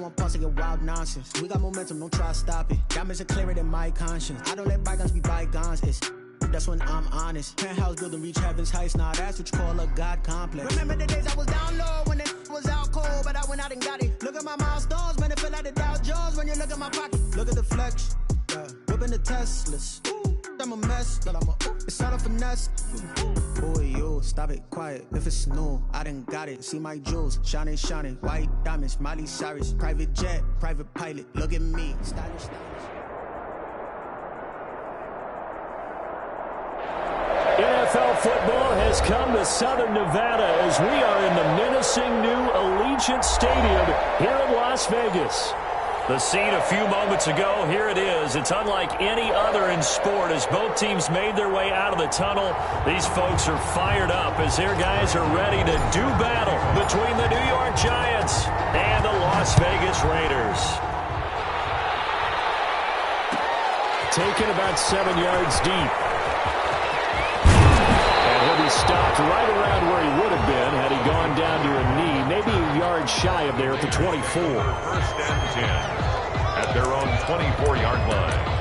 don't want pause to get wild nonsense. We got momentum, don't try to stop it. Diamonds are clearer than my conscience. I don't let bygones be bygones. That's when I'm honest. Penthouse building, reach heaven's heights. Now that's what you call a God complex. Remember the days I was down low when it was out cold, but I went out and got it. Look at my milestones, man, it feel like the Dow Jones when you look at my pocket. Look at the flex, yeah. Whipping the Teslas. I'm a mess, but it's all a finesse. Boy, you stop it, quiet. If it's new, I done got it. See my jewels, shining, shining. White diamonds, Miley Cyrus. Private jet, private pilot. Look at me, stylish, stylish. NFL football has come to Southern Nevada as we are in the menacing new Allegiant Stadium here in Las Vegas. The scene a few moments ago, here it is. It's unlike any other in sport as both teams made their way out of the tunnel. These folks are fired up as their guys are ready to do battle between the New York Giants and the Las Vegas Raiders. Taken about 7 yards deep. He'll be stopped right around where he would have been had he gone down to a knee, maybe a yard shy of there at the 24. First and 10 at their own 24-yard line.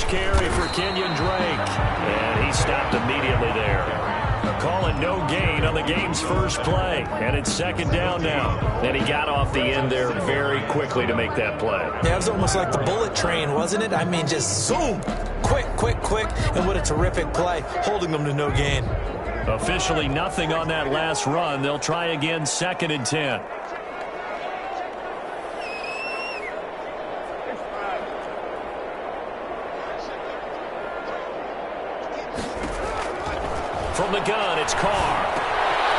Carry for Kenyon Drake, and he stopped immediately there. Calling no gain on the game's first play, and it's second down now. And he got off the end there very quickly to make that play. Yeah, it was almost like the bullet train, wasn't it? I mean, just zoom, quick, and what a terrific play, holding them to no gain. Officially nothing on that last run. They'll try again, second and 10. From the gun, it's Carr.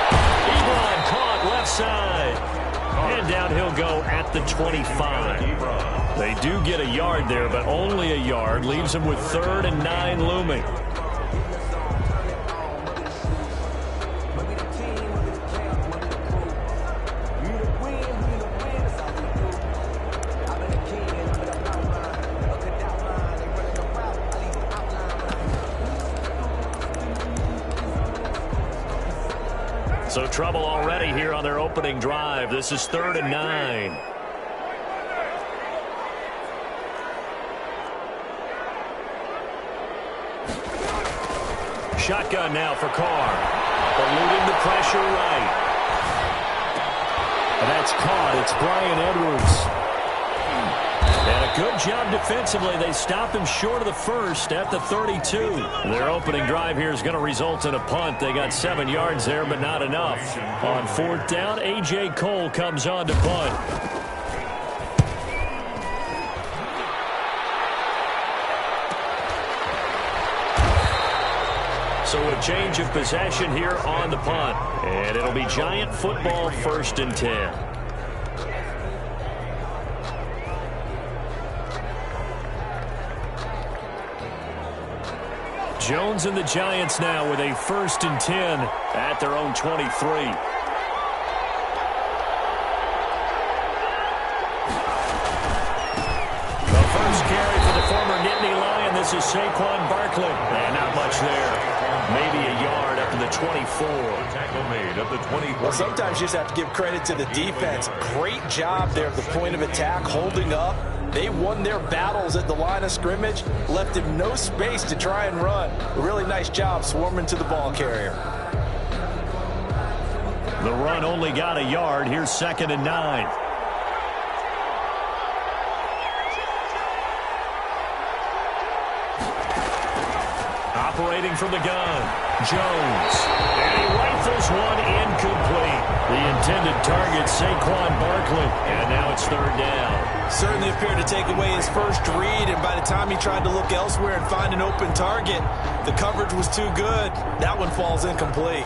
Ebron caught left side. And down he'll go at the 25. They do get a yard there, but only a yard. Leaves them with 3rd and 9 looming. So trouble already here on their opening drive. This is 3rd and 9. Shotgun now for Carr. Eluding the pressure right. And that's caught. It's Brian Edwards. And a good job defensively. They stop him short of the first at the 32. Their opening drive here is going to result in a punt. They got 7 yards there, but not enough. On 4th down, A.J. Cole comes on to punt. So a change of possession here on the punt. And it'll be Giant football, 1st and 10. Jones and the Giants now with a 1st and 10 at their own 23. The first carry for the former Nittany Lion. This is Saquon Barkley. And not much there. Maybe a yard up to the 24. Tackle made at the 24. Well, sometimes you just have to give credit to the defense. Great job there at the point of attack, holding up. They won their battles at the line of scrimmage, left him no space to try and run. A really nice job swarming to the ball carrier. The run only got a yard. Here's 2nd and 9. Operating from the gun, Jones. And he rifles one incomplete. The intended target, Saquon Barkley. And now it's 3rd down. Certainly appeared to take away his first read, and by the time he tried to look elsewhere and find an open target, the coverage was too good. That one falls incomplete.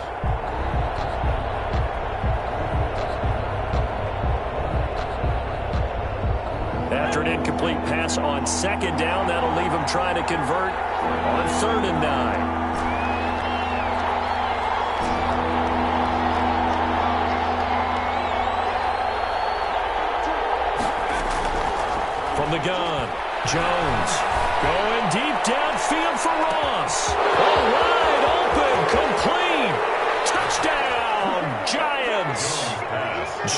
After an incomplete pass on second down, that'll leave him trying to convert on 3rd and 9. From the gun, Jones going deep downfield for Ross. Oh, wide open, complete. Touchdown, Giants.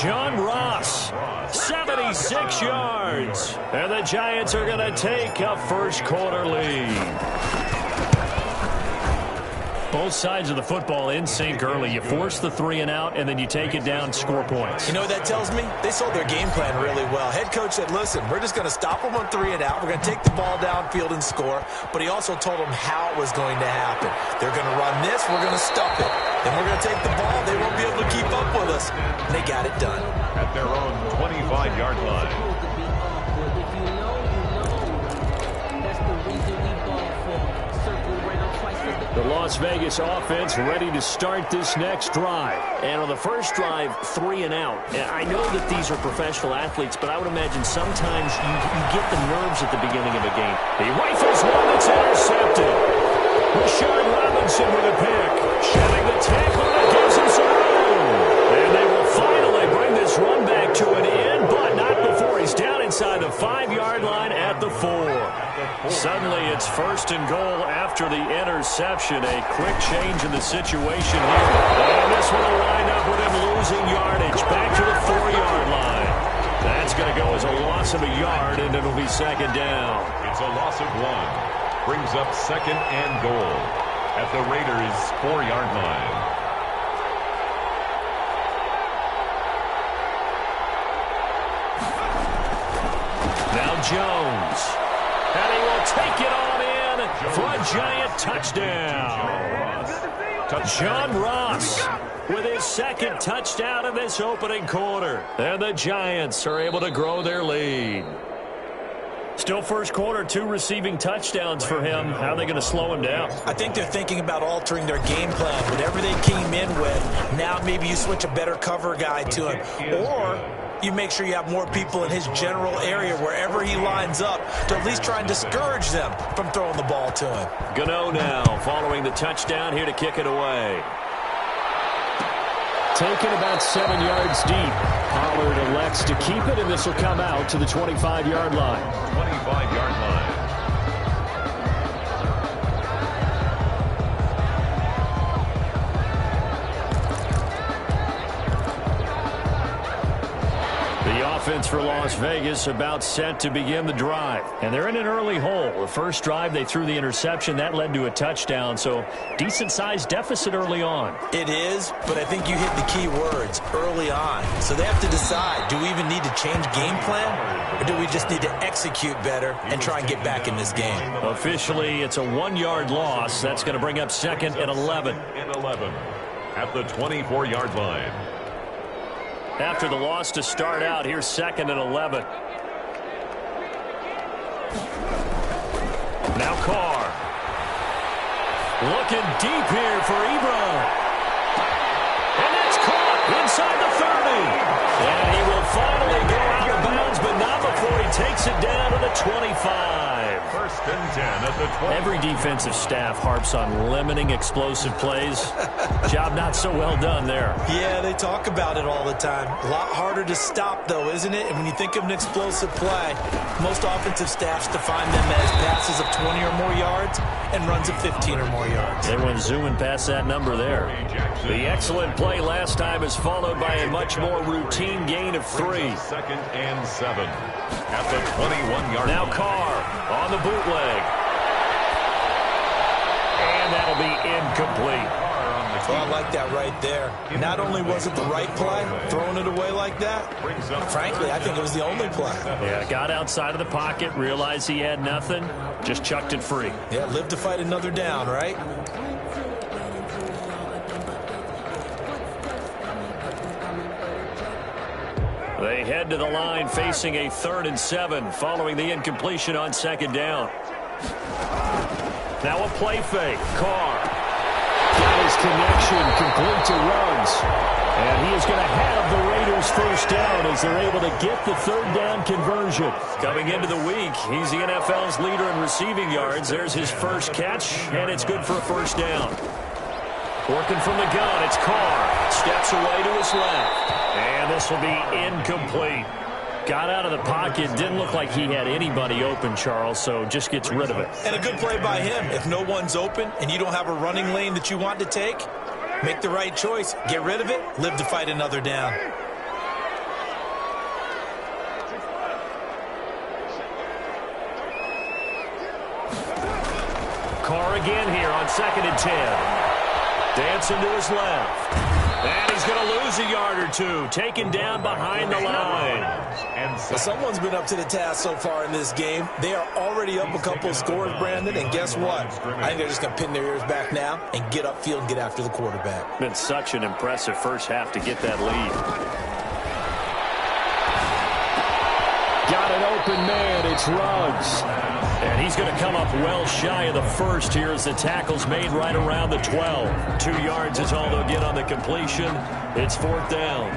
John Ross, 76 yards. And the Giants are going to take a first quarter lead. Both sides of the football in sync early. You force the 3 and out, and then you take it down, score points. You know what that tells me? They sold their game plan really well. Head coach said, listen, we're just going to stop them on 3 and out. We're going to take the ball downfield and score. But he also told them how it was going to happen. They're going to run this. We're going to stuff it. Then we're going to take the ball. They won't be able to keep up with us. And they got it done. At their own 25-yard line. The Las Vegas offense ready to start this next drive. And on the first drive, 3 and out. And I know that these are professional athletes, but I would imagine sometimes you get the nerves at the beginning of a game. He rifles one that's intercepted. Rashard Robinson with a pick. Shedding the tackle that gives him some room. And they will finally bring this run back to an end, but not before he's down inside the 5-yard line at the 4. Suddenly it's 1st and goal after the interception. A quick change in the situation here. And this one will wind up with him losing yardage. Back to the 4-yard line. That's going to go as a loss of a yard, and it'll be 2nd down. It's a loss of 1. Brings up 2nd and goal at the Raiders' 4-yard line. Now Jones. And he will take it on in for a Giant touchdown. John Ross with his 2nd touchdown in this opening quarter. And the Giants are able to grow their lead. Still first quarter, 2 receiving touchdowns for him. How are they going to slow him down? I think they're thinking about altering their game plan. Whatever they came in with, now maybe you switch a better cover guy to him. Or you make sure you have more people in his general area wherever he lines up to at least try and discourage them from throwing the ball to him. Gotw now following the touchdown here to kick it away. Taken about 7 yards deep. Pollard elects to keep it, and this will come out to the 25-yard line. 25-yard line. Offense for Las Vegas about set to begin the drive. And they're in an early hole. The first drive, they threw the interception. That led to a touchdown, so decent-sized deficit early on. It is, but I think you hit the key words, early on. So they have to decide, do we even need to change game plan, or do we just need to execute better and try and get back in this game? Officially, it's a 1-yard loss. That's going to bring up 2nd and 11. At the 24-yard line. After the loss to start out, here's 2nd and 11. Now Carr. Looking deep here for Ebron. And that's caught inside the 30. And he will finally go out of bounds, but not before he takes it down to the 25. 1st and 10 at the 20. Every defensive staff harps on limiting explosive plays. Job not so well done there. Yeah, they talk about it all the time. A lot harder to stop, though, isn't it? And when you think of an explosive play, most offensive staffs define them as passes of 20 or more yards and runs of 15 or more yards. They went zooming past that number there. The excellent play last time is followed by a much more routine gain of 3. 2nd and 7 at the 21-yard line. Now Carr on the bootleg. And that'll be incomplete. Well, I like that right there. Not only was it the right play, throwing it away like that, frankly, I think it was the only play. Yeah, got outside of the pocket, realized he had nothing, just chucked it free. Yeah, live to fight another down, right? They head to the line facing a 3rd and 7 following the incompletion on 2nd down. Now a play fake. Carr. Got his connection complete to Ruggs. And he is going to have the Raiders Raiders first down as they're able to get the third down conversion. Coming into the week, he's the NFL's leader in receiving yards. There's his first catch, and it's good for a first down. Working from the gun, it's Carr. Steps away to his left. And this will be incomplete. Got out of the pocket. Didn't look like he had anybody open, Charles, so just gets rid of it. And a good play by him. If no one's open and you don't have a running lane that you want to take, make the right choice. Get rid of it. Live to fight another down. Carr again here on 2nd and 10. Dancing to his left. And he's going to lose a yard or two. Taken down behind the line. Well, someone's been up to the task so far in this game. They are already up a couple of scores, Brandon, and guess what? I think they're just going to pin their ears back now and get upfield and get after the quarterback. Been such an impressive first half to get that lead. Got an open man. It's Ruggs. And he's going to come up well shy of the first here as the tackle's made right around the 12. 2 yards is all they'll get on the completion. It's 4th down.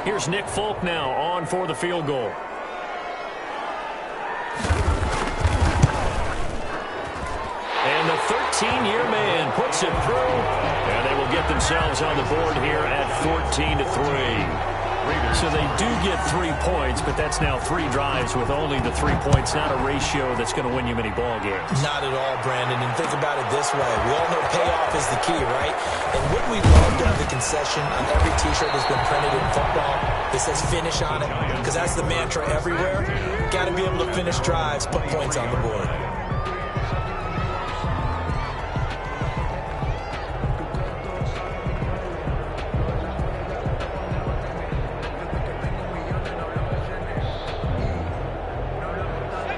Here's Nick Folk now on for the field goal. And the 13-year man puts it through. And they will get themselves on the board here at 14-3. So they do get 3 points, but that's now 3 drives with only the 3 points, not a ratio that's going to win you many ball games. Not at all, Brandon. And think about it this way. We all know payoff is the key, right? And wouldn't we love to have the concession on every T-shirt that's been printed in football that says finish on it? Because that's the mantra everywhere. Got to be able to finish drives, put points on the board.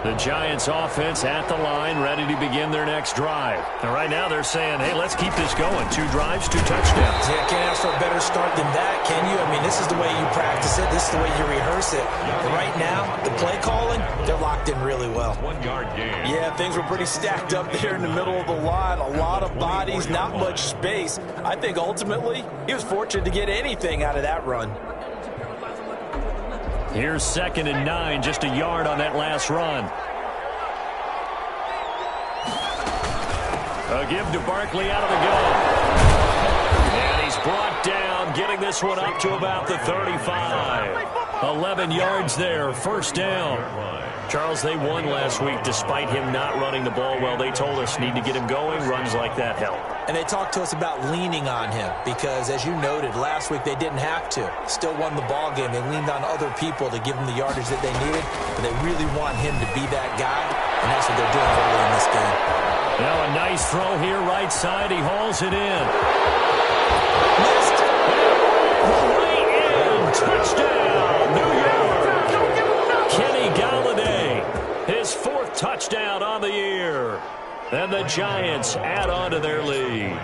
The Giants offense at the line, ready to begin their next drive. And right now they're saying, hey, let's keep this going. 2 drives, 2 touchdowns. Yeah, can't ask for a better start than that, can you? I mean, this is the way you practice it. This is the way you rehearse it. But right now, the play calling, they're locked in really well. 1-yard gain. Yeah, things were pretty stacked up there in the middle of the line. A lot of bodies, not much space. I think ultimately he was fortunate to get anything out of that run. Here's 2nd and 9, just a yard on that last run. A give to Barkley out of the gun. And he's brought down, getting this one up to about the 35. 11 yards there, first down. Charles, they won last week despite him not running the ball well. They told us need to get him going. Runs like that help. And they talked to us about leaning on him because, as you noted, last week they didn't have to. Still won the ball game. They leaned on other people to give them the yardage that they needed, but they really want him to be that guy, and that's what they're doing early in this game. Now a nice throw here, right side. He hauls it in. Missed. Right in. Touchdown, New York. Kenny Galladay, his 4th touchdown on the year. And the Giants add on to their lead.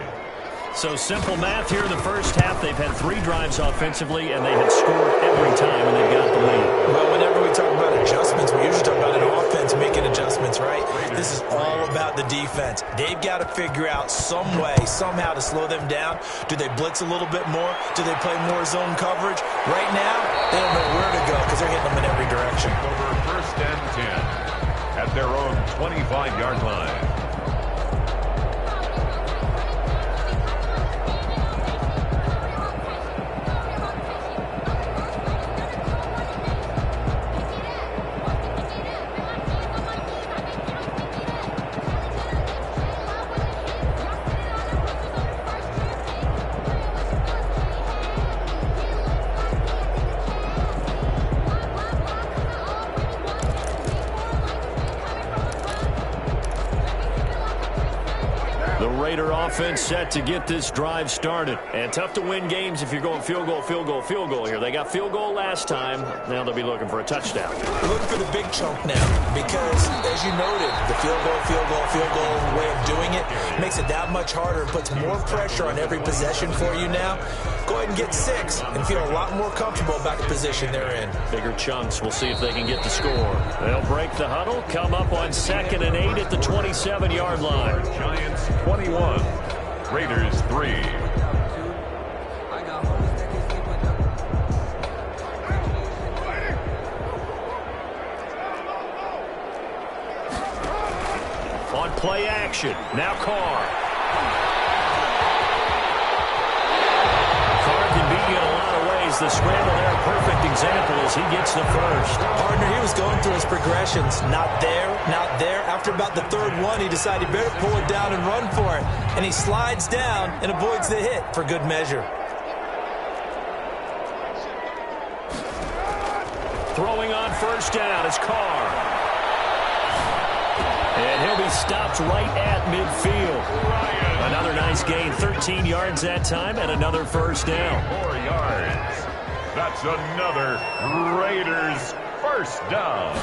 So simple math here in the first half. They've had 3 drives offensively, and they had scored every time, and they've got the lead. Well, whenever we talk about adjustments, we usually talk about an offense making adjustments, right? This is all about the defense. They've got to figure out some way, somehow to slow them down. Do they blitz a little bit more? Do they play more zone coverage? Right now, they don't know where to go because they're hitting them in every direction. Over 1st and 10 at their own 25-yard line. Raider offense set to get this drive started. And tough to win games if you're going field goal, field goal, field goal here. They got field goal last time. Now they'll be looking for a touchdown. Looking for the big chunk now because, as you noted, the field goal way of doing it makes it that much harder and puts more pressure on every possession for you now. Go ahead and get 6 and feel a lot more comfortable about the position they're in. Bigger chunks. We'll see if they can get the score. They'll break the huddle, come up on 2nd and 8 at the 27-yard line. Giants 21, Raiders 3. Play action. Now Carr. Carr can beat you in a lot of ways. The scramble there, a perfect example as he gets the first. Partner, he was going through his progressions. Not there, not there. After about the third one, he decided he better pull it down and run for it. And he slides down and avoids the hit for good measure. Throwing on first down is Carr. And he'll be stopped right at midfield. Another nice gain, 13 yards that time, and another first down. 4 yards. That's another Raiders first down.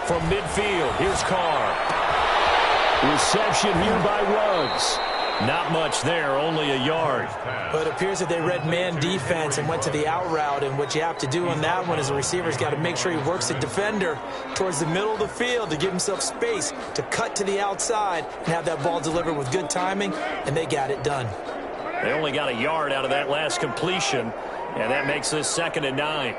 From midfield, here's Carr. Reception here by Ruggs. Not much there, only a yard. But it appears that they read man defense and went to the out route. And what you have to do on that one is the receiver's got to make sure he works the defender towards the middle of the field to give himself space to cut to the outside and have that ball delivered with good timing, and they got it done. They only got a yard out of that last completion, and that makes this 2nd and 9.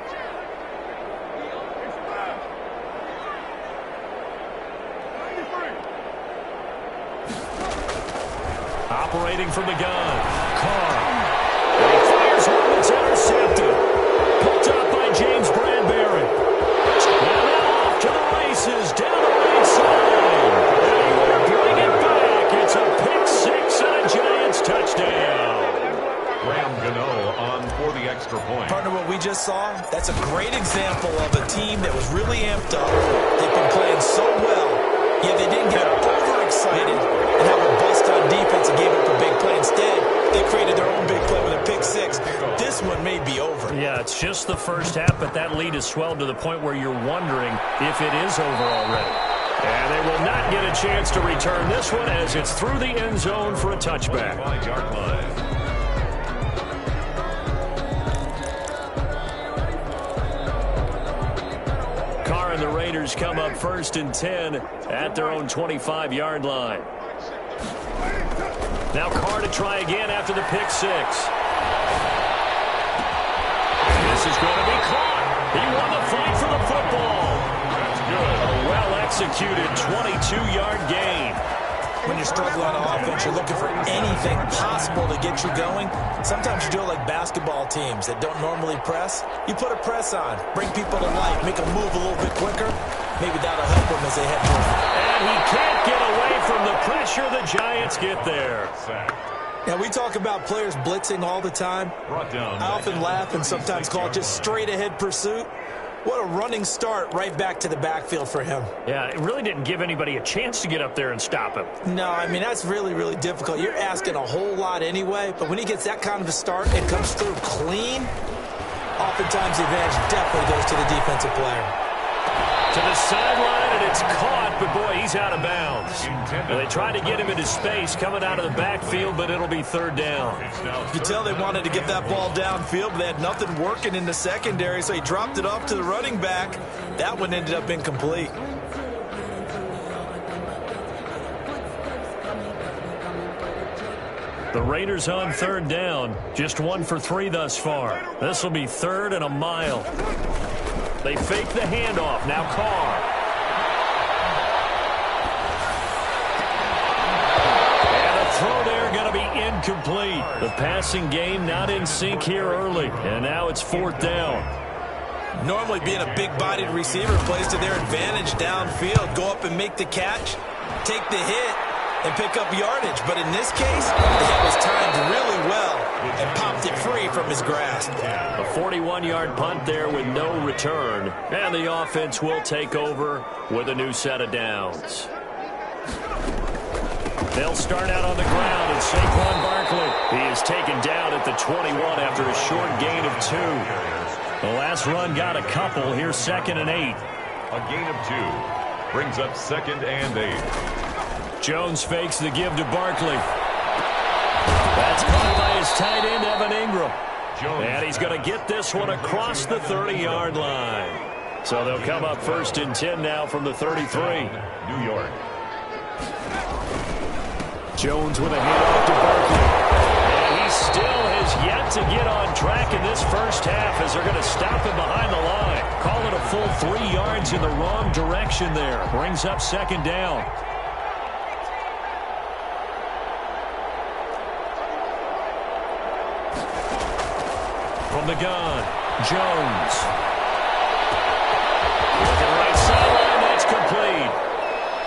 Operating from the gun, Carr. And he fires one that's intercepted. Picked up by James Bradbury. And now off to the races, down the right side. And they bring it back. It's a pick six and a Giants touchdown. Gotw on for the extra point. Partner, what we just saw, that's a great example of a team that was really amped up. They've been playing so well, yet they didn't get overexcited and have a bust on defense and gave up a big play. Instead, they created their own big play with a pick six. This one may be over. Yeah, it's just the first half, but that lead has swelled to the point where you're wondering if it is over already. And they will not get a chance to return this one as it's through the end zone for a touchback. 5-yard line. Carr and the Raiders come up 1st and 10 at their own 25-yard line. Now Carr to try again after the pick six. And this is going to be caught. He won the fight for the football. That's good. A well-executed 22-yard gain. When you're struggling on offense, you're looking for anything possible to get you going. Sometimes you do it like basketball teams that don't normally press. You put a press on, bring people to life, make them move a little bit quicker. Maybe that'll help them as they head toward it. And he can't get away from the pressure. The Giants get there. Now, we talk about players blitzing all the time. I often laugh and sometimes call it just straight-ahead pursuit. What a running start right back to the backfield for him. Yeah, it really didn't give anybody a chance to get up there and stop him. No, I mean, that's really, really difficult. You're asking a whole lot anyway, but when he gets that kind of a start and comes through clean, oftentimes the advantage definitely goes to the defensive player. To the sideline, and it's caught, but boy, he's out of bounds. And they tried to get him into space coming out of the backfield, but it'll be 3rd down. You could tell they wanted to get that ball downfield, but they had nothing working in the secondary, so he dropped it off to the running back. That one ended up incomplete. The Raiders on 3rd down, just 1 for 3 thus far. This will be 3rd and a mile. They fake the handoff. Now Carr. And a throw there going to be incomplete. The passing game not in sync here early. And now it's 4th down. Normally being a big-bodied receiver plays to their advantage downfield. Go up and make the catch, take the hit, and pick up yardage. But in this case, the hit was timed really well and popped it free from his grasp. A 41-yard punt there with no return. And the offense will take over with a new set of downs. They'll start out on the ground, and Saquon Barkley, he is taken down at the 21 after a short gain of 2. The last run got a couple. Here's 2nd and 8. A gain of 2 brings up 2nd and 8. Jones fakes the give to Barkley. That's caught by his tight end, Evan Ingram. And he's going to get this one across the 30-yard line. So they'll come up 1st and 10 now from the 33. New York. Jones with a handoff to Barkley. And he still has yet to get on track in this first half as they're going to stop him behind the line. Call it a full 3 yards in the wrong direction there. Brings up 2nd down. From the gun, Jones. Looking right sideline, that's complete.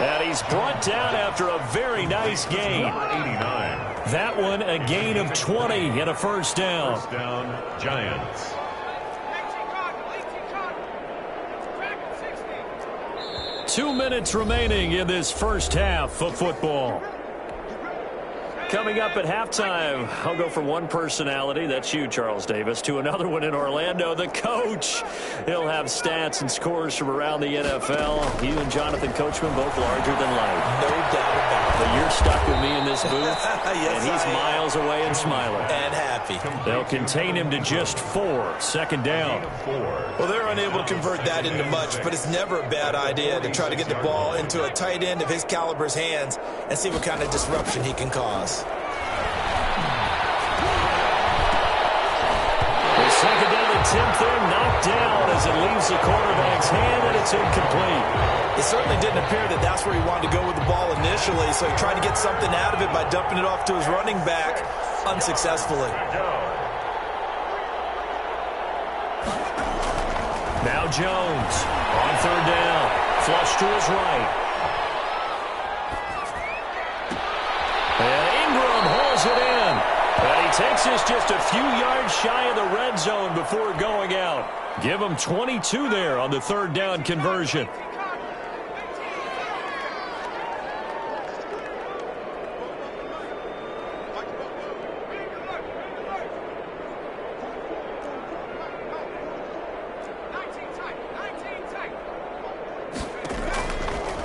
And he's brought down after a very nice gain. Number 89. That one a gain of 20 and a first down. First down, Giants. Two minutes remaining in this first half of football. Coming up at halftime, I'll go from one personality, that's you, Charles Davis, to another one in Orlando, the coach. He'll have stats and scores from around the NFL. You and Jonathan Coachman both larger than life. No doubt about it. But you're stuck with me in this booth, Yes, and he's miles away and smiling. And happy. They'll contain him to just 4, second down. Well, they're unable to convert that into much, but it's never a bad idea to try to get the ball into a tight end of his caliber's hands and see what kind of disruption he can cause. The second down attempt there knocked down as it leaves the quarterback's hand, and it's incomplete. It certainly didn't appear that that's where he wanted to go with the ball initially, so he tried to get something out of it by dumping it off to his running back unsuccessfully. Now Jones on third down. Flush to his right. And Ingram holds it in. And he takes this just a few yards shy of the red zone before going out. Give him 22 there on the third down conversion.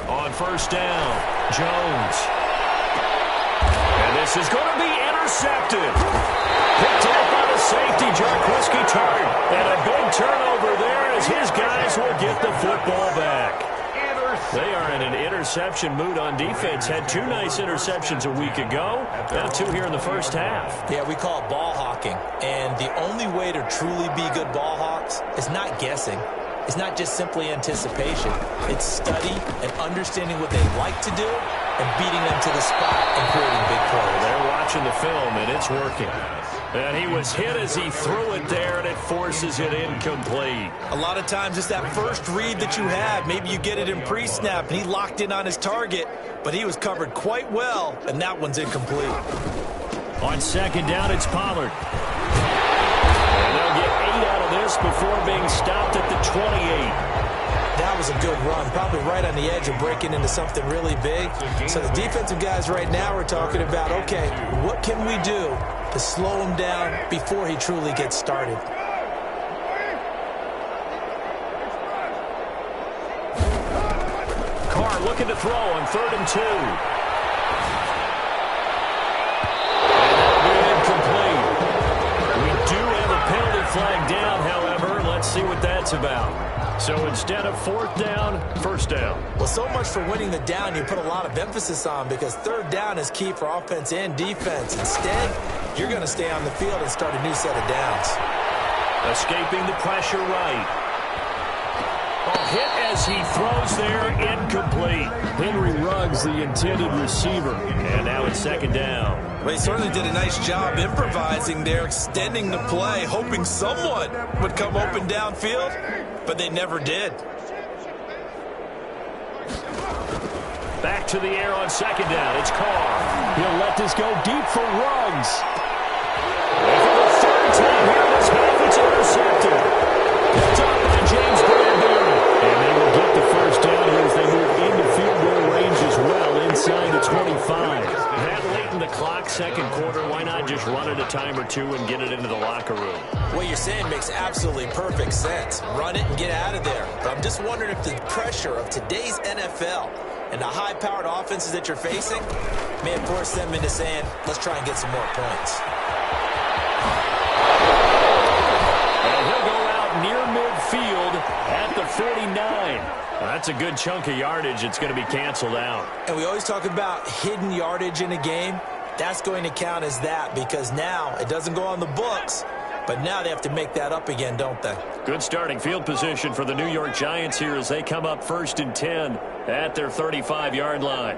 On first down, Jones. And this is going to be intercepted. Picked up by the safety, Jarquiski Tart. And a big turnover there as his guys will get the football back. They are in an interception mood on defense. Had 2 nice interceptions a week ago. Now 2 here in the first half. Yeah, we call it ball hawking. And the only way to truly be good ball hawks is not guessing. It's not just simply anticipation. It's study and understanding what they like to do and beating them to the spot and creating big plays. They're watching the film, and it's working. And he was hit as he threw it there, and it forces it incomplete. A lot of times it's that first read that you have. Maybe you get it in pre-snap, and he locked in on his target, but he was covered quite well, and that one's incomplete. On second down, it's Pollard. And they'll get 8 out of this before being stopped at the 28. That was a good run, probably right on the edge of breaking into something really big. So the defensive guys right now are talking about, okay, what can we do to slow him down before he truly gets started? Carr looking to throw on 3rd and 2. Incomplete. We do have a penalty flag down, however. Let's see what that's about. So instead of 4th down, 1st down. Well, so much for winning the down you put a lot of emphasis on, because 3rd down is key for offense and defense. Instead, you're going to stay on the field and start a new set of downs. Escaping the pressure right. A hit as he throws there, incomplete. Henry Ruggs, the intended receiver. And now it's 2nd down. Well, he certainly did a nice job improvising there, extending the play, hoping someone would come open downfield, but they never did. Back to the air on 2nd down. It's Carr. He'll let this go deep for Ruggs. And for the 3rd time here in this half, it's intercepted. Picked up by James Bradbury. And they will get the 1st down here as they move into field goal range as well, inside the 25. That late in the clock, 2nd quarter, why not just run it a time or 2 and get it into the locker room? What you're saying makes absolutely perfect sense. Run it and get out of there. But I'm just wondering if the pressure of today's NFL and the high-powered offenses that you're facing may have forced them into saying, let's try and get some more points. And he'll go out near midfield at the 49. That's a good chunk of yardage. It's going to be canceled out. And we always talk about hidden yardage in a game. That's going to count as that, because now it doesn't go on the books, but now they have to make that up again, don't they? Good starting field position for the New York Giants here as they come up 1st and 10 at their 35-yard line.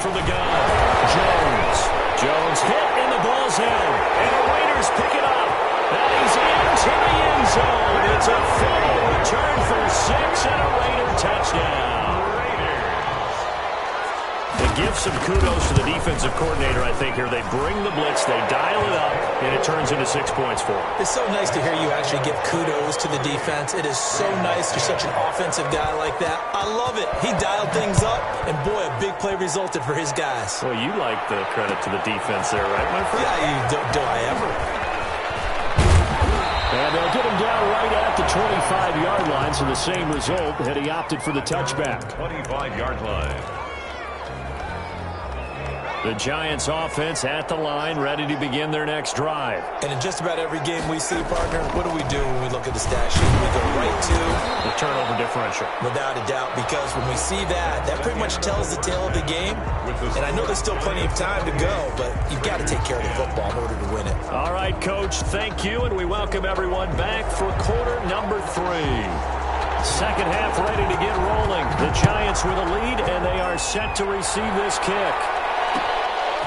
from the gun. Jones hit, and the ball's in. And the Raiders pick it up. And he's into the end zone. It's a full return for 6 and a Raider touchdown. It gives some kudos to the defensive coordinator, I think, here. They bring the blitz, they dial it up, and it turns into 6 points for them. It's so nice to hear you actually give kudos to the defense. It is so nice. You're such an offensive guy like that. I love it. He dialed things up, and boy, a big play resulted for his guys. Well, you like the credit to the defense there, right, my friend? Yeah, do I ever? And they'll get him down right at the 25-yard line, so the same result had he opted for the touchback. 25-yard line. The Giants offense at the line, ready to begin their next drive. And in just about every game we see, partner, what do we do when we look at the stat sheet? We go right to the turnover differential. Without a doubt, because when we see that, that pretty much tells the tale of the game. And I know there's still plenty of time to go, but you've got to take care of the football in order to win it. All right, Coach, thank you, and we welcome everyone back for quarter number 3. Second half ready to get rolling. The Giants with a lead, and they are set to receive this kick.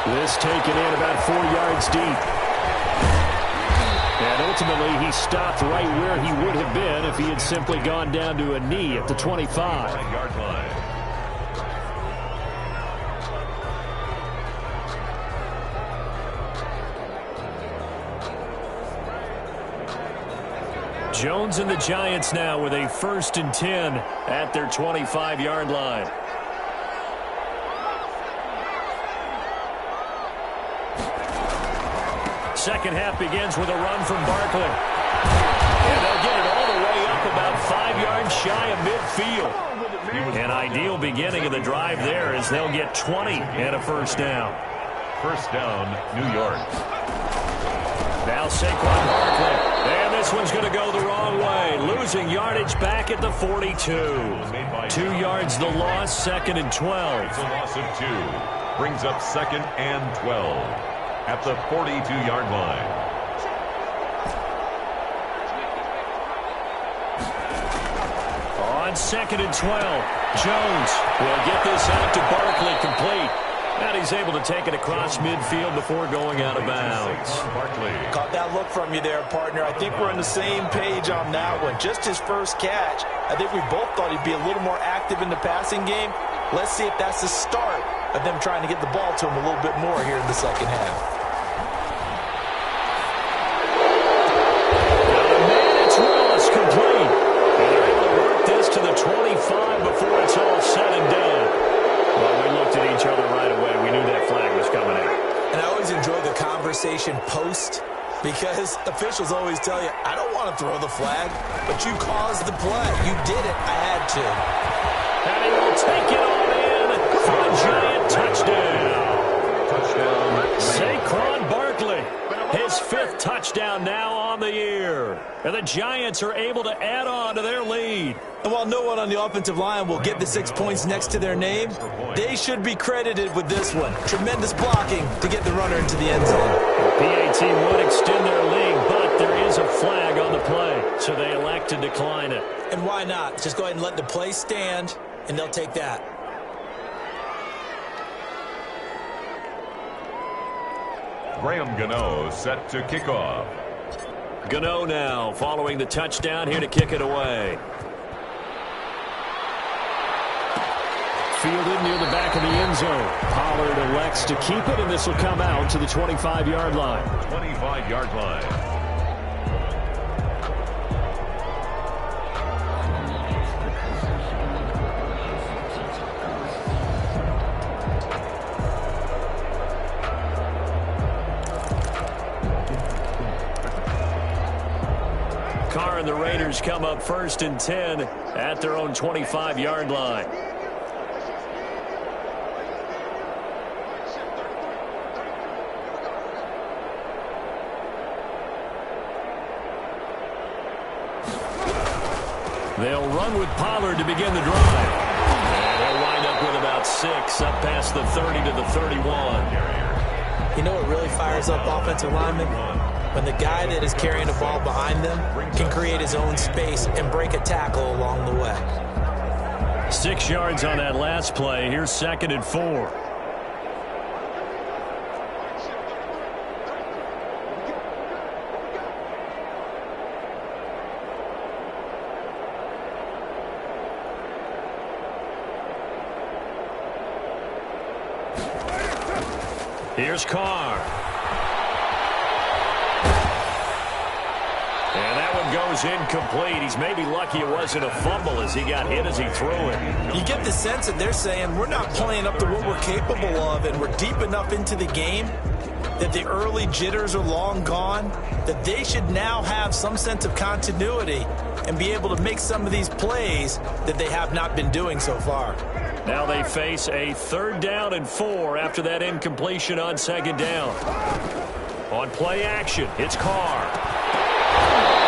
This taken in about 4 yards deep. And ultimately, he stopped right where he would have been if he had simply gone down to a knee at the 25-yard line. Jones and the Giants now with a 1st and 10 at their 25-yard line. Second half begins with a run from Barkley. And they'll get it all the way up about 5 yards shy of midfield. An ideal beginning of the drive there as they'll get 20 and a first down. First down, New York. Now Saquon Barkley. And this one's going to go the wrong way. Losing yardage back at the 42. 2 yards the loss, 2nd and 12. It's a loss of 2. Brings up 2nd and 12. At the 42-yard line. On 2nd and 12, Jones will get this out to Barkley complete. And he's able to take it across midfield before going out of bounds. Caught that look from you there, partner. I think we're on the same page on that one. Just his first catch. I think we both thought he'd be a little more active in the passing game. Let's see if that's the start of them trying to get the ball to him a little bit more here in the second half. Complete. And they're able to work this to the 25 before it's all said and done. Well, we looked at each other right away. We knew that flag was coming out. And I always enjoy the conversation post because officials always tell you, I don't want to throw the flag, but you caused the play. You did it. I had to. And he will take it all in for a Giant touchdown. Saquon Barkley, his 5th touchdown now on the year. And the Giants are able to add on to their lead. And while no one on the offensive line will get the 6 points next to their name, they should be credited with this one. Tremendous blocking to get the runner into the end zone. The PA team would extend their lead, but there is a flag on the play, so they elect to decline it. And why not? Just go ahead and let the play stand, and they'll take that. Graham Gano set to kick off. Gano now following the touchdown here to kick it away. Fielded near the back of the end zone. Pollard elects to keep it, and this will come out to the 25-yard line. 25-yard line. Carr and the Raiders come up 1st and 10 at their own 25-yard line. They'll run with Pollard to begin the drive. And they'll wind up with about 6 up past the 30 to the 31. You know what really fires up offensive linemen? When the guy that is carrying the ball behind them can create his own space and break a tackle along the way. 6 yards on that last play. Here's 2nd and 4. Here's Carr. And that one goes incomplete. He's maybe lucky it wasn't a fumble as he got hit as he threw it. You get the sense that they're saying we're not playing up to what we're capable of, and we're deep enough into the game that the early jitters are long gone, that they should now have some sense of continuity and be able to make some of these plays that they have not been doing so far. Now they face a 3rd down and 4 after that incompletion on 2nd down. On play action, it's Carr.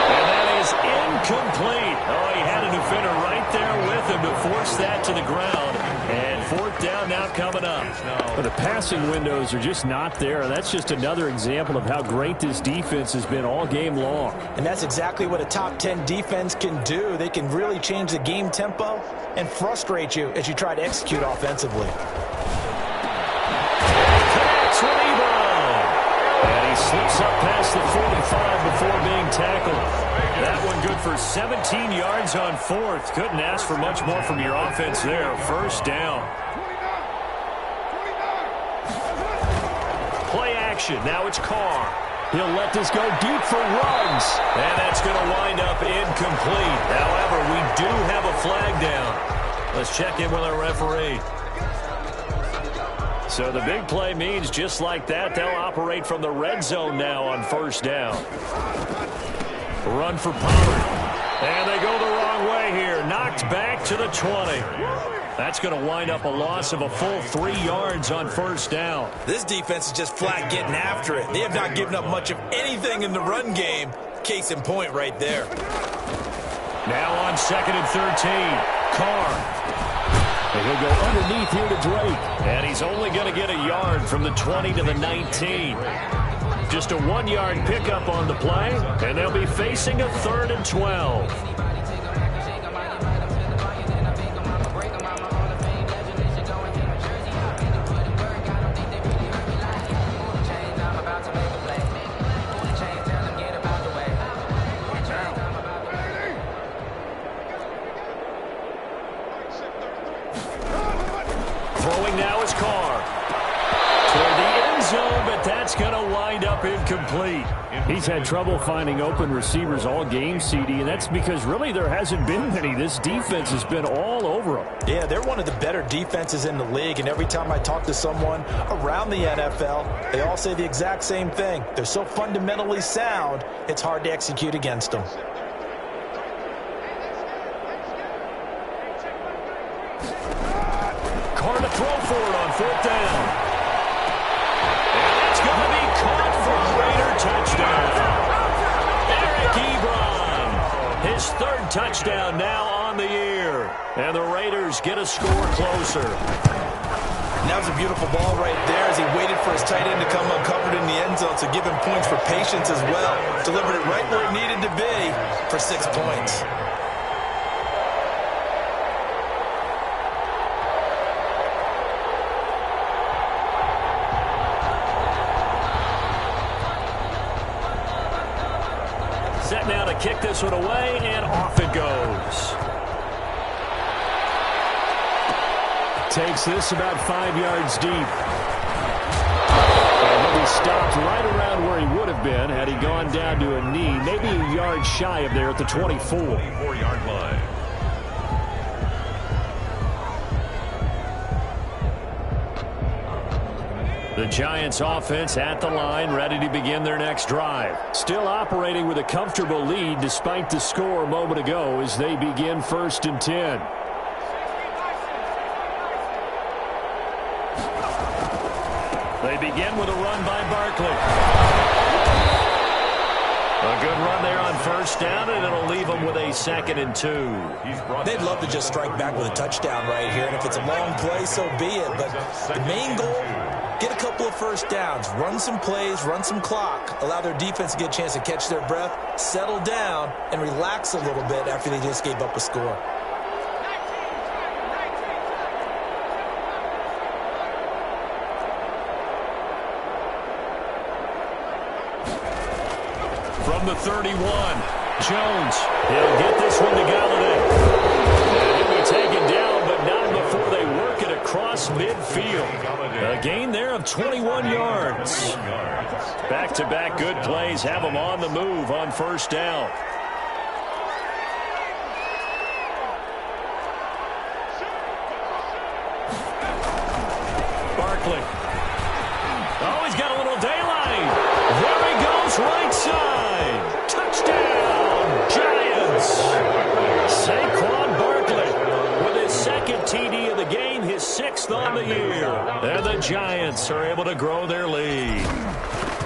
And that is incomplete. Oh, he had a defender right there with him to force that to the ground. And 4th down now coming up. But the passing windows are just not there. That's just another example of how great this defense has been all game long. And that's exactly what a top 10 defense can do. They can really change the game tempo and frustrate you as you try to execute offensively. Connects with Ebron. And he slips up past the 45 before being tackled. That one good for 17 yards on 4th. Couldn't ask for much more from your offense there. 1st down. Play action. Now it's Carr. He'll let this go deep for Ruggs. And that's going to wind up incomplete. However, we do have a flag down. Let's check in with our referee. So the big play means just like that, they'll operate from the red zone now on 1st down. Run for Pollard. And they go the wrong way here. Knocked back to the 20. That's going to wind up a loss of a full 3 yards on 1st down. This defense is just flat getting after it. They have not given up much of anything in the run game. Case in point right there. Now on 2nd and 13. Carr. And he'll go underneath here to Drake. And he's only going to get a yard from the 20 to the 19. Just a 1-yard pickup on the play, and they'll be facing a 3rd and 12. Throwing now is Carr. Toward the end zone, but that's going to wind up incomplete. He's had trouble finding open receivers all game, CD, and that's because really there hasn't been many. This defense has been all over them. Yeah, they're one of the better defenses in the league, and every time I talk to someone around the NFL, they all say the exact same thing. They're so fundamentally sound, it's hard to execute against them. Carr to throw for it on 4th down. And it's going to be caught for a Raider touchdown. Eric Ebron, his 3rd touchdown now on the year. And the Raiders get a score closer. And that was a beautiful ball right there as he waited for his tight end to come uncovered in the end zone, so give him points for patience as well. Delivered it right where it needed to be for 6 points. Set now to kick this one away, and off it goes. Takes this about 5 yards deep. And he'll be stopped right around where he would have been had he gone down to a knee, maybe a yard shy of there at the 24. 24-yard line. The Giants offense at the line, ready to begin their next drive. Still operating with a comfortable lead despite the score a moment ago as they begin 1st and 10. They begin with a run by Barkley. A good run there on 1st down, and it'll leave them with a 2nd and 2. They'd love to just strike back with a touchdown right here, and if it's a long play, so be it. But the main goal, get a couple of 1st downs, run some plays, run some clock, allow their defense to get a chance to catch their breath, settle down, and relax a little bit after they just gave up a score. From the 31, Jones. He'll get this one to Galladay. And he'll be taken down, but not before they work it across across midfield. A gain there of 21 yards. Back-to-back good plays have them on the move on first down. Barkley. Oh, he's got a little daylight. There he goes, right side. Touchdown, Giants. Saquon Barkley with his second TD of the game, his 6th on the year. And the Giants are able to grow their lead.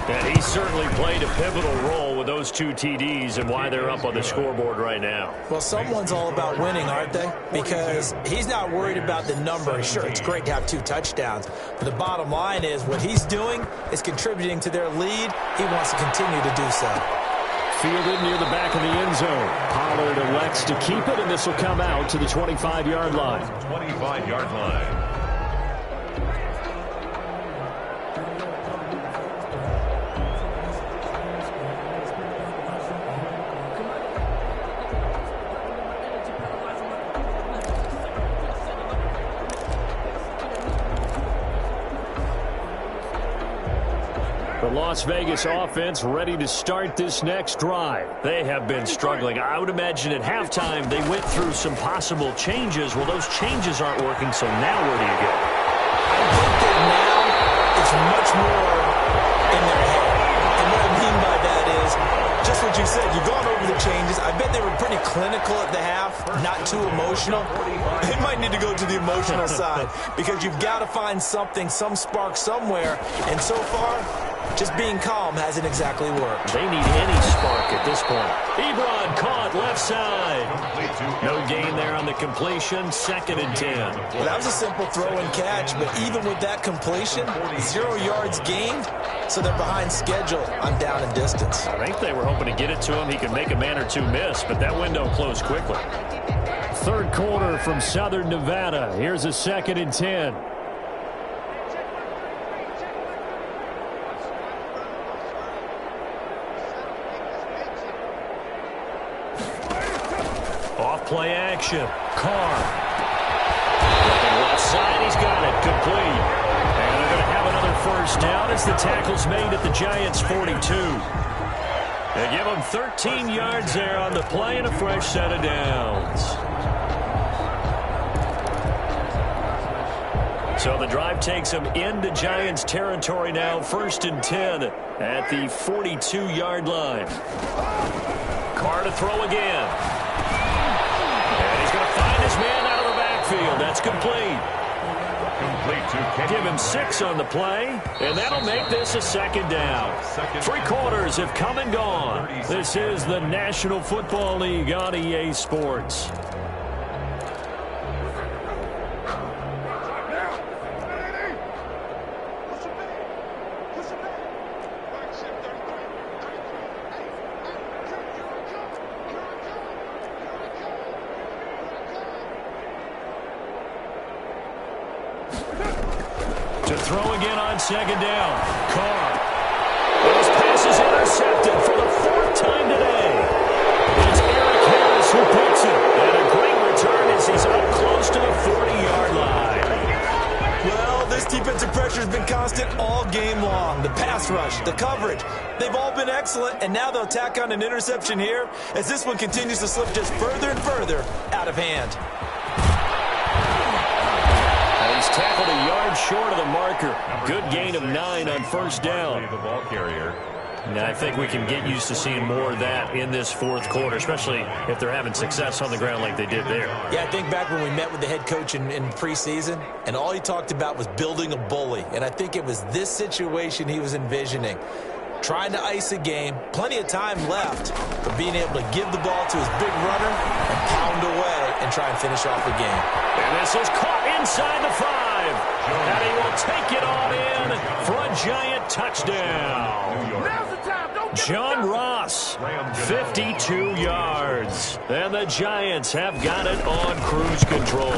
And he certainly played a pivotal role with those 2 TDs and why they're up on the scoreboard right now. Well, someone's all about winning, aren't they? Because he's not worried about the number. Sure, it's great to have 2 touchdowns. But the bottom line is what he's doing is contributing to their lead. He wants to continue to do so. Fielded near the back of the end zone. Pollard elects to keep it, and this will come out to the 25-yard line. 25-yard line. Las Vegas offense ready to start this next drive. They have been struggling. I would imagine at halftime they went through some possible changes. Well, those changes aren't working, so now where do you go? I think that now it's much more in their head. And what I mean by that is just what you said. You've gone over the changes. I bet they were pretty clinical at the half, not too emotional. They might need to go to the emotional side because you've got to find something, some spark somewhere. And so far, just being calm hasn't exactly worked. They need any spark at this point. Ebron caught left side. No gain there on the completion. 2nd and 10. Well, that was a simple throw and catch, but even with that completion, 0 yards gained, so they're behind schedule on down and distance. I think they were hoping to get it to him. He could make a man or 2 miss, but that window closed quickly. 3rd quarter from Southern Nevada. Here's a 2nd and 10. Play action. Carr. Looking left side. He's got it. Complete. And they're going to have another first down as the tackle's made at the Giants' 42. They give them 13 yards there on the play and a fresh set of downs. So the drive takes them into Giants territory now. 1st and 10 at the 42-yard line. Carr to throw again. Find his man out of the backfield. That's complete. Give him 6 on the play, and that'll make this a 2nd down. 3 quarters have come and gone. This is the National Football League on EA Sports. To throw again on 2nd down. Carr. This pass is intercepted for the 4th time today. It's Eric Harris who picks it. And a great return as he's up close to the 40-yard line. Well, this defensive pressure has been constant all game long. The pass rush, the coverage, they've all been excellent. And now they'll tack on an interception here as this one continues to slip just further and further out of hand. He's tackled a yard short of the marker. Good gain of 9 on first down. The ball carrier. Now, I think we can get used to seeing more of that in this 4th quarter, especially if they're having success on the ground like they did there. Yeah, I think back when we met with the head coach in preseason, and all he talked about was building a bully. And I think it was this situation he was envisioning. Trying to ice a game, plenty of time left, but being able to give the ball to his big runner and pound away and try and finish off the game. And this is caught inside the 5. And he will take it on in for a Giant touchdown. John Ross, 52 yards. And the Giants have got it on cruise control.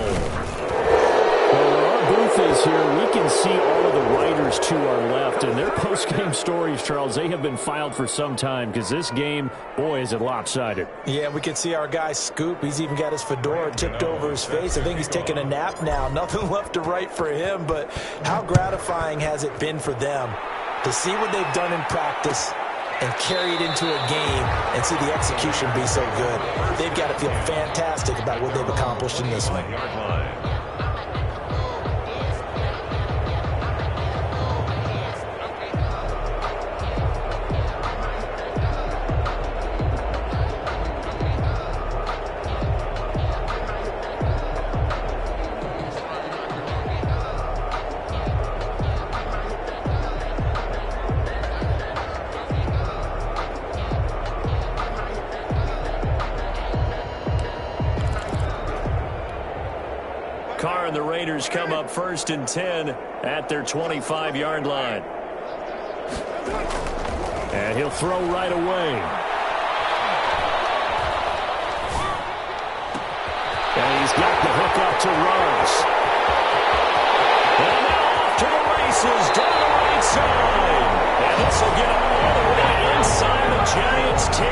Well, our booth truth is here, we can see all of the writers to our left, and their post-game stories, Charles, they have been filed for some time because this game, boy, is it lopsided. Yeah, we can see our guy Scoop. He's even got his fedora tipped over his face. I think he's taking a nap now. Nothing left to write for him, but how gratifying has it been for them to see what they've done in practice and carry it into a game and see the execution be so good. They've got to feel fantastic about what they've accomplished in this one. Carr and the Raiders come up 1st and 10 at their 25-yard line. And he'll throw right away. And he's got the hook up to Ruggs. And now off to the races down the right side. And this will get him all the way inside the Giants' 10.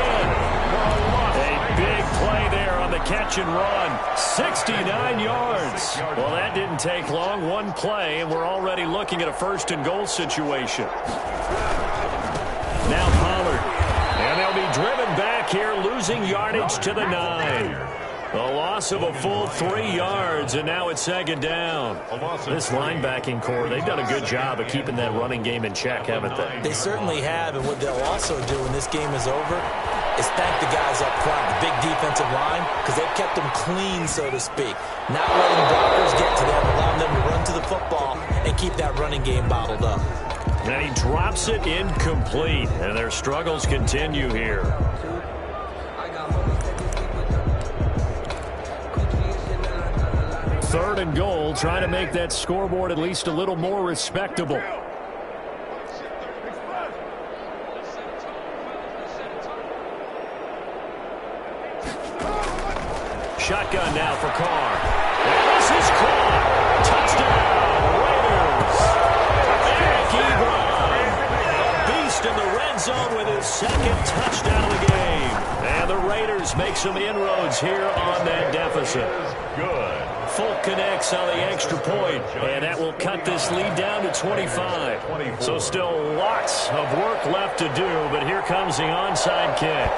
A big play there on the catch and run. 69 yards. Well, that didn't take long. One play, and we're already looking at a 1st and goal situation. Now Pollard. And they'll be driven back here, losing yardage to the 9. A loss of a full 3 yards, and now it's 2nd down. This linebacking core, they've done a good job of keeping that running game in check, haven't they? They certainly have, and what they'll also do when this game is over is thank the guys up front, the big defensive line, because they've kept them clean, so to speak. Not letting blockers get to them, allowing them to run to the football and keep that running game bottled up. And he drops it incomplete, and their struggles continue here. Third and goal, trying to make that scoreboard at least a little more respectable. Shotgun now for Carr. And this is caught. Touchdown, Raiders. Mackey Brown, a beast in the red zone with his 2nd touchdown of the game. And the Raiders make some inroads here on that deficit. Good. Folk connects on the extra point, and that will cut this lead down to 25. So still lots of work left to do, but here comes the onside kick.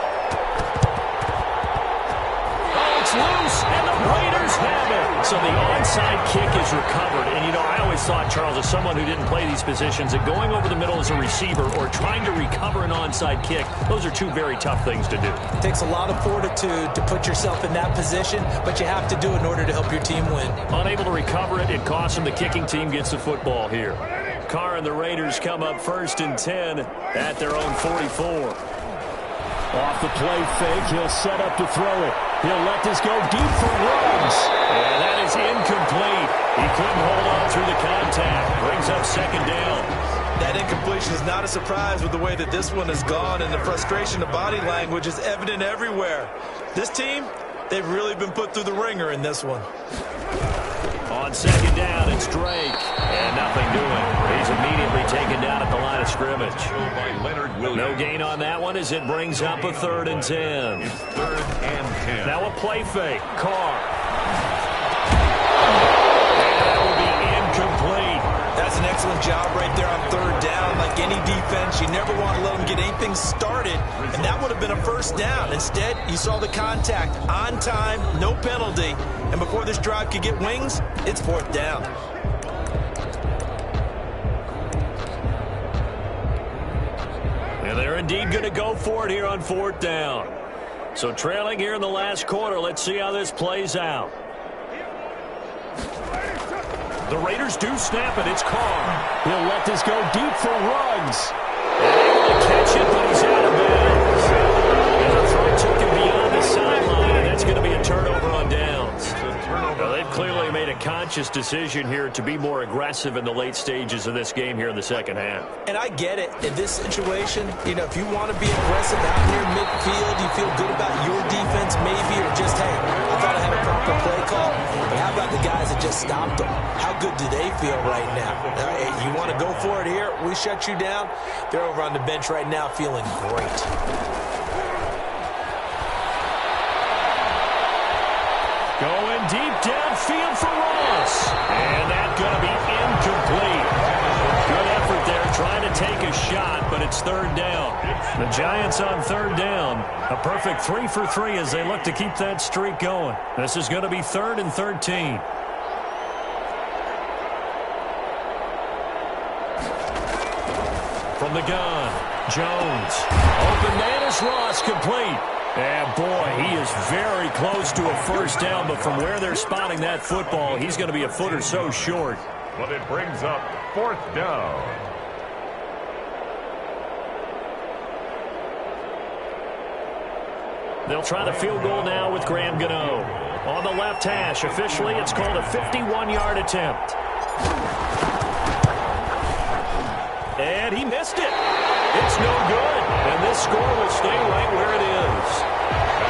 Loose, and the Raiders have it. So the onside kick is recovered. And, you know, I always thought, Charles, as someone who didn't play these positions, that going over the middle as a receiver or trying to recover an onside kick, those are two very tough things to do. It takes a lot of fortitude to put yourself in that position, but you have to do it in order to help your team win. Unable to recover it, it costs them. The kicking team gets the football here. Carr and the Raiders come up 1st and 10 at their own 44. Off the play fake, he'll set up to throw it. He'll let this go deep for Ruggs. And that is incomplete. He couldn't hold on through the contact. Brings up 2nd down. That incompletion is not a surprise with the way that this one has gone, and the frustration of body language is evident everywhere. This team, they've really been put through the ringer in this one. On 2nd down, it's Drake. And nothing doing. He's immediately taken down at the line of scrimmage. No gain on that one as it brings up a 3rd and 10. It's 3rd and 10. Now a play fake. Carr. And that will be incomplete. That's an excellent job right there on 3rd down. Like any defense, you never want to let them get anything started, and that would have been a 1st down. Instead, you saw the contact on time, no penalty, and before this drive could get wings, it's 4th down. And they're indeed going to go for it here on 4th down. So trailing here in the last quarter, let's see how this plays out. The Raiders do snap it. It's Carr. He'll let this go deep for Ruggs. Able to catch it, but he's out of bounds. And the throw took him beyond the sideline, and that's going to be a turnover on downs. Now, they've clearly made a conscious conscious decision here to be more aggressive in the late stages of this game here in the second half. And I get it. In this situation, you know, if you want to be aggressive out near midfield, you feel good about your defense maybe, or just, hey, I thought I had a proper play call. But how about the guys that just stopped them? How good do they feel right now? Hey, you want to go for it here? We shut you down. They're over on the bench right now feeling great. Going deep downfield for Ross. And that's going to be incomplete. Good effort there trying to take a shot, but it's third down. The Giants on third down. A perfect 3 for 3 as they look to keep that streak going. This is going to be 3rd and 13. From the gun, Jones. Open man is Ross, complete. And boy, he is very close to a first down, but from where they're spotting that football, he's going to be a foot or so short. But it brings up 4th down. They'll try the field goal now with Graham Gano. On the left hash, officially it's called a 51-yard attempt. And he missed it. It's no good. And this score will stay right where it is.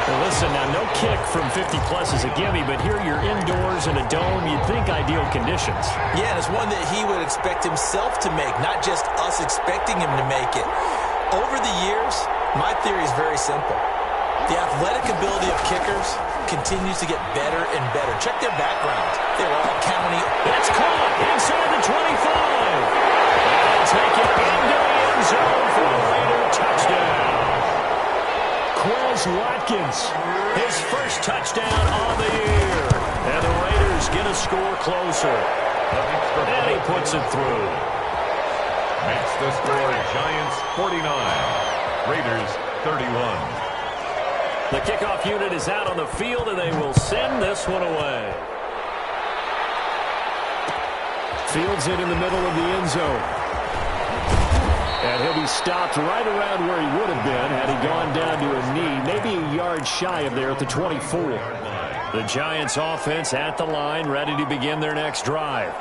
Well, listen, now no kick from 50-plus is a gimme, but here you're indoors in a dome. You'd think ideal conditions. Yeah, and it's one that he would expect himself to make, not just us expecting him to make it. Over the years, my theory is very simple. The athletic ability of kickers continues to get better and better. Check their background. They're all county. It's caught inside the 25. And take it into the end zone for a Raider touchdown. Quez Watkins, his first touchdown on the year. And the Raiders get a score closer. And he puts it through. Makes the score Giants 49, Raiders 31. The kickoff unit is out on the field, and they will send this one away. Fields it in the middle of the end zone. And he'll be stopped right around where he would have been had he gone down to a knee, maybe a yard shy of there at the 24. The Giants offense at the line, ready to begin their next drive.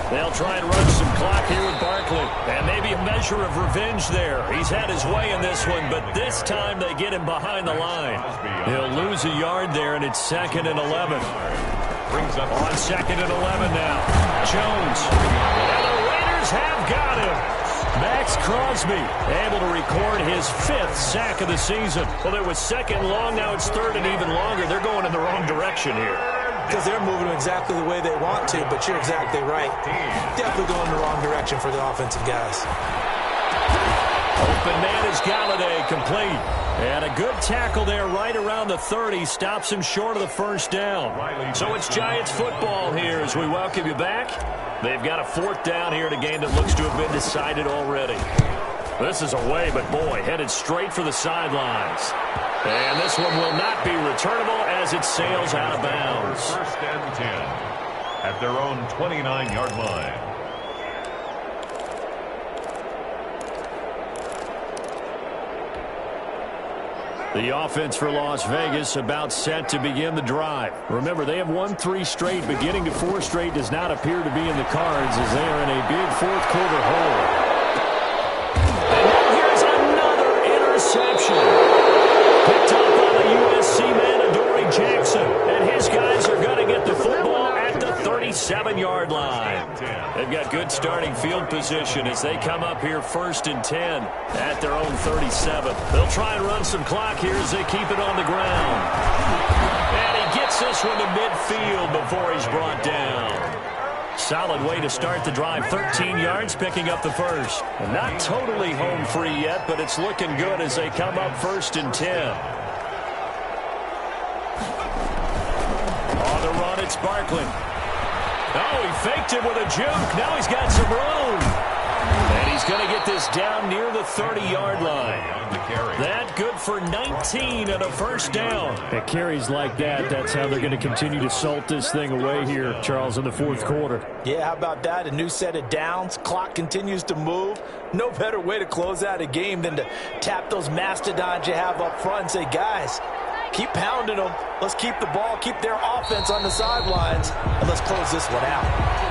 They'll try and run some clock here with Barkley. And maybe a measure of revenge there. He's had his way in this one, but this time they get him behind the line. He'll lose a yard there, and it's 2nd and 11. Brings up on 2nd and 11 now. Jones. And the Raiders have got him. Max Crosby able to record his 5th sack of the season. Well, it was 2nd long. Now it's 3rd and even longer. They're going in the wrong direction here. Because they're moving them exactly the way they want to, but you're exactly right. Definitely going in the wrong direction for the offensive guys. Open man is Galladay, complete. And a good tackle there right around the 30. Stops him short of the first down. So it's Giants football here as we welcome you back. They've got a 4th down here in a game that looks to have been decided already. This is away, but boy, headed straight for the sidelines. And this one will not be returnable as it sails out of bounds. 1st and 10 at their own 29-yard line. The offense for Las Vegas about set to begin the drive. Remember, they have won 3 straight, but getting to 4 straight does not appear to be in the cards as they are in a big 4th quarter hole. And now here's another interception. Picked up by the USC man, Adoree Jackson. And his guys are going to get the football at the 37-yard line. They've got good starting field position as they come up here 1st and 10 at their own 37. They'll try and run some clock here as they keep it on the ground. And he gets this one to midfield before he's brought down. Solid way to start the drive. 13 yards, picking up the first. And not totally home free yet, but it's looking good as they come up 1st and 10. On the run, it's Barkley. Oh, he faked him with a juke. Now he's got some room. And he's going to get this down near the 30-yard line. That good for 19 and a first down. At carries like that, that's how they're going to continue to salt this thing away here, Charles, in the fourth quarter. Yeah, how about that? A new set of downs. Clock continues to move. No better way to close out a game than to tap those mastodons you have up front and say, guys, keep pounding them. Let's keep the ball, keep their offense on the sidelines, and let's close this one out.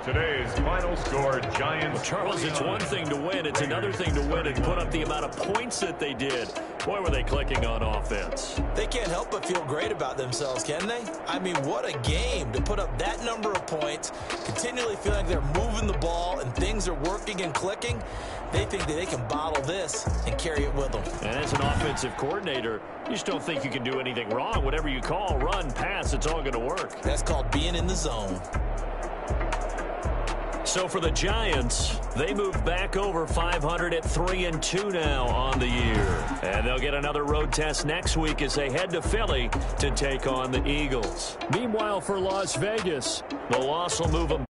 Today's final score, Giants. Charles, it's one thing to win. It's another thing to win and put up the amount of points that they did. Boy, were they clicking on offense. They can't help but feel great about themselves, can they? I mean, what a game to put up that number of points, continually feeling like they're moving the ball and things are working and clicking. They think that they can bottle this and carry it with them. And as an offensive coordinator, you just don't think you can do anything wrong. Whatever you call, run, pass, it's all going to work. That's called being in the zone. So for the Giants, they move back over 500 at 3-2 now on the year. And they'll get another road test next week as they head to Philly to take on the Eagles. Meanwhile, for Las Vegas, the loss will move them